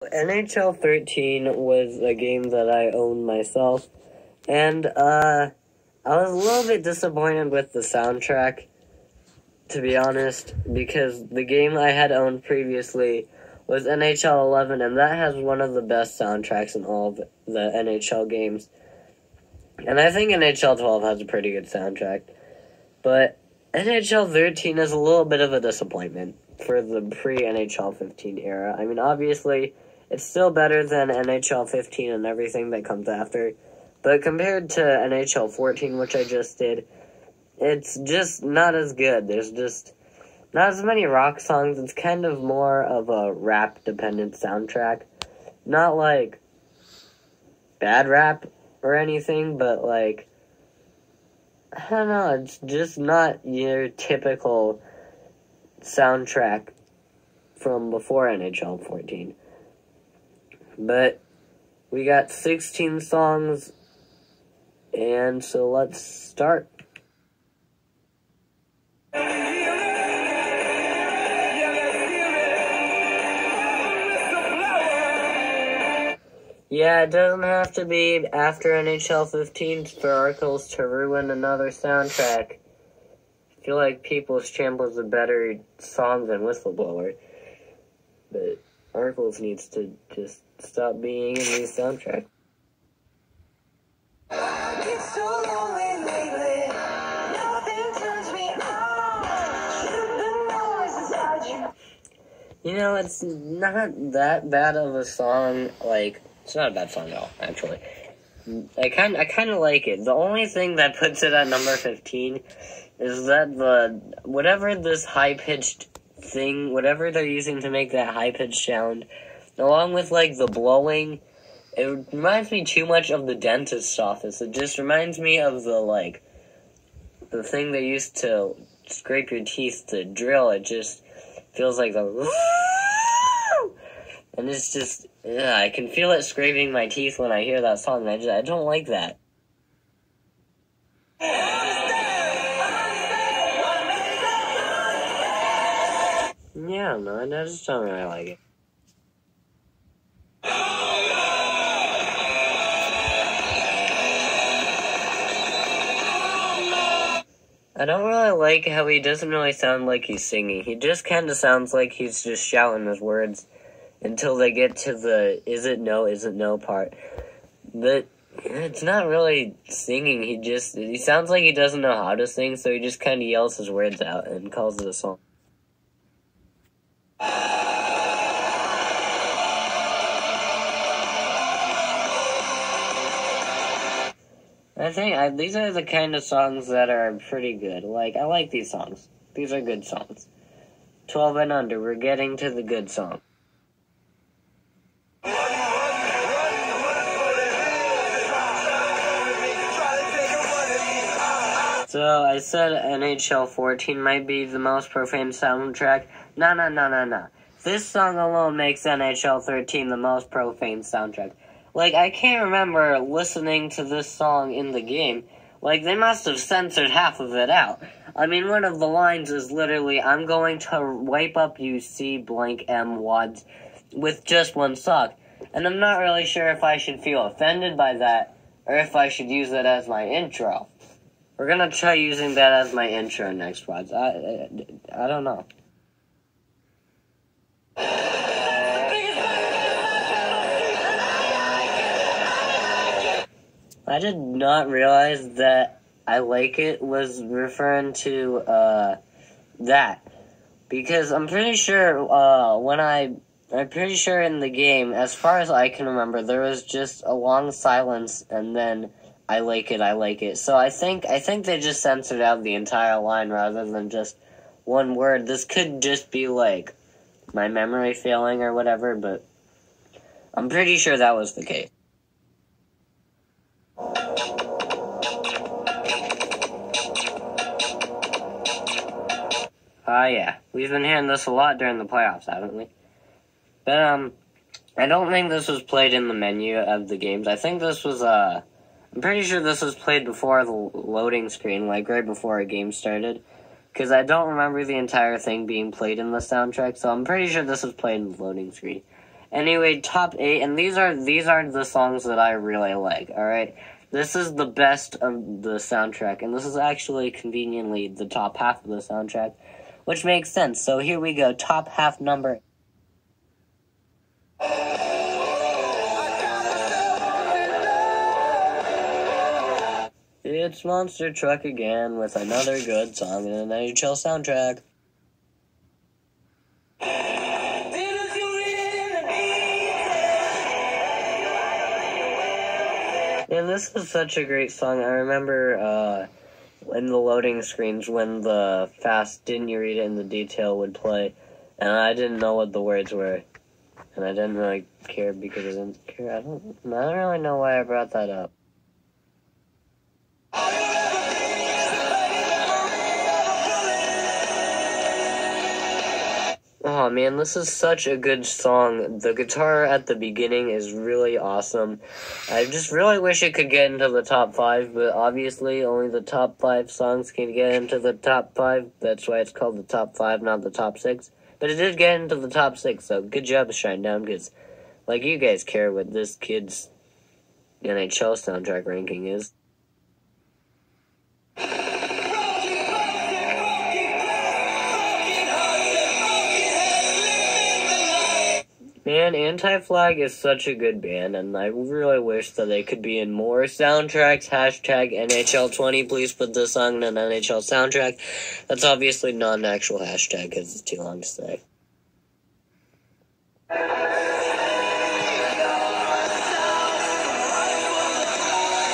NHL 13 was a game that I owned myself, and I was a little bit disappointed with the soundtrack, to be honest, because the game I had owned previously was NHL11, and that has one of the best soundtracks in all of the NHL games. And I think NHL12 has a pretty good soundtrack, but NHL 13 is a little bit of a disappointment for the pre-NHL 15 era. I mean, obviously, it's still better than NHL 15 and everything that comes after, but compared to NHL 14, which I just did, it's just not as good. There's just not as many rock songs. It's kind of more of a rap-dependent soundtrack. Not like bad rap or anything, but like, I don't know, it's just not your typical soundtrack from before NHL 14. But we got 16 songs, and so let's start. Yeah, it doesn't have to be after NHL 15 for Arcles to ruin another soundtrack. I feel like People's Champ was a better song than Whistleblower. But Arcles needs to just stop being in these soundtracks. It's so lonely lately. Nothing turns me on. The noise inside you. You know, it's not that bad of a song, like, it's not a bad song at all, actually. I kind of like it. The only thing that puts it at number 15 is that whatever this high-pitched thing, whatever they're using to make that high-pitched sound, along with, like, the blowing, it reminds me too much of the dentist's office. It just reminds me of the thing they used to scrape your teeth to drill. It just feels like the... And it's just, I can feel it scraping my teeth when I hear that song, and I don't like that. Yeah, no, I just don't really like it. I don't really like how he doesn't really sound like he's singing. He just kind of sounds like he's just shouting his words until they get to the is it no part. But it's not really singing. He sounds like he doesn't know how to sing, so he just kind of yells his words out and calls it a song. I think these are the kind of songs that are pretty good. Like, I like these songs. These are good songs. 12 and under, we're getting to the good song. So, I said NHL 14 might be the most profane soundtrack. No. This song alone makes NHL 13 the most profane soundtrack. Like, I can't remember listening to this song in the game. Like, they must have censored half of it out. I mean, one of the lines is literally, I'm going to wipe up you C blank M wads with just one sock. And I'm not really sure if I should feel offended by that, or if I should use it as my intro. We're gonna try using that as my intro next, Wads. I don't know. I did not realize that I like it was referring to, that. Because I'm pretty sure, I'm pretty sure in the game, as far as I can remember, there was just a long silence and then I like it. So I think they just censored out the entire line rather than just one word. This could just be like my memory failing or whatever, but I'm pretty sure that was the case. Yeah. We've been hearing this a lot during the playoffs, haven't we? But, I don't think this was played in the menu of the games. I think this was, I'm pretty sure this was played before the loading screen, like right before a game started. Because I don't remember the entire thing being played in the soundtrack, so I'm pretty sure this was played in the loading screen. Anyway, top 8, and these are the songs that I really like, alright? This is the best of the soundtrack, and this is actually conveniently the top half of the soundtrack, which makes sense. So here we go, top half number. It's Monster Truck again with another good song in an NHL soundtrack. And this is such a great song. I remember in the loading screens when the fast "Didn't You Read It in the Detail" would play, and I didn't know what the words were, and I didn't really care because I didn't care. I don't really know why I brought that up. Oh man, this is such a good song. The guitar at the beginning is really awesome. I just really wish it could get into the top 5, but obviously only the top 5 songs can get into the top 5. That's why it's called the top 5, not the top 6. But it did get into the top 6, so good job, Shinedown, because, like, you guys care what this kid's NHL soundtrack ranking is. Man, Anti-Flag is such a good band, and I really wish that they could be in more soundtracks. Hashtag NHL20, please put this song in an NHL soundtrack. That's obviously not an actual hashtag, because it's too long to say.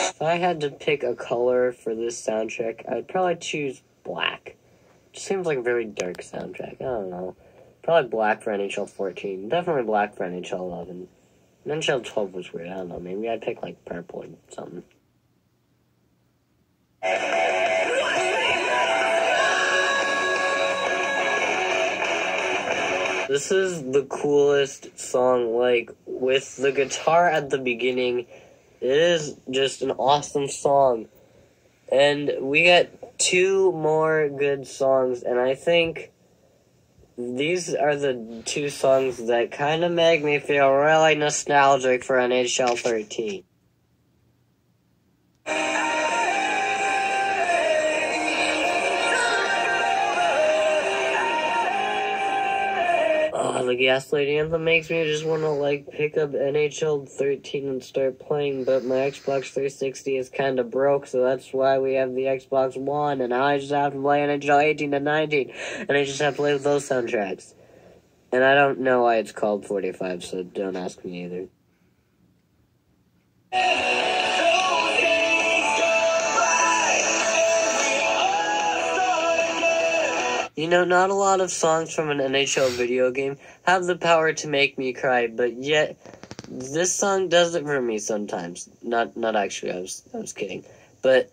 If I had to pick a color for this soundtrack, I'd probably choose black. It just seems like a very dark soundtrack. I don't know. Probably black for NHL13. Definitely black for NHL11. NHL12 was weird. I don't know. Maybe I'd pick, like, purple or something. This is the coolest song, like, with the guitar at the beginning. It is just an awesome song. And we got 2 more good songs, and I think these are the 2 songs that kind of make me feel really nostalgic for NHL13. Oh, the Gas Lady Anthem makes me just want to, like, pick up NHL13 and start playing, but my Xbox 360 is kind of broke, so that's why we have the Xbox One, and now I just have to play NHL 18 and 19, and I just have to play with those soundtracks. And I don't know why it's called 45, so don't ask me either. You know, not a lot of songs from an NHL video game have the power to make me cry, but yet this song does it for me sometimes. Not actually, I was kidding. But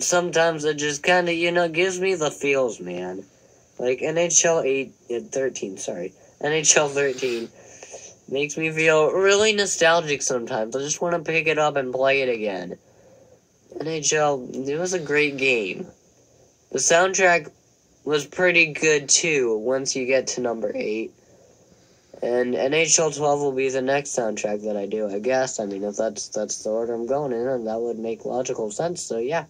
sometimes it just kind of, you know, gives me the feels, man. Like NHL 13 makes me feel really nostalgic sometimes. I just want to pick it up and play it again. NHL, it was a great game. The soundtrack was pretty good too once you get to number 8. And NHL 12 will be the next soundtrack that I do, I guess. I mean, if that's the order I'm going in, and that would make logical sense, so yeah.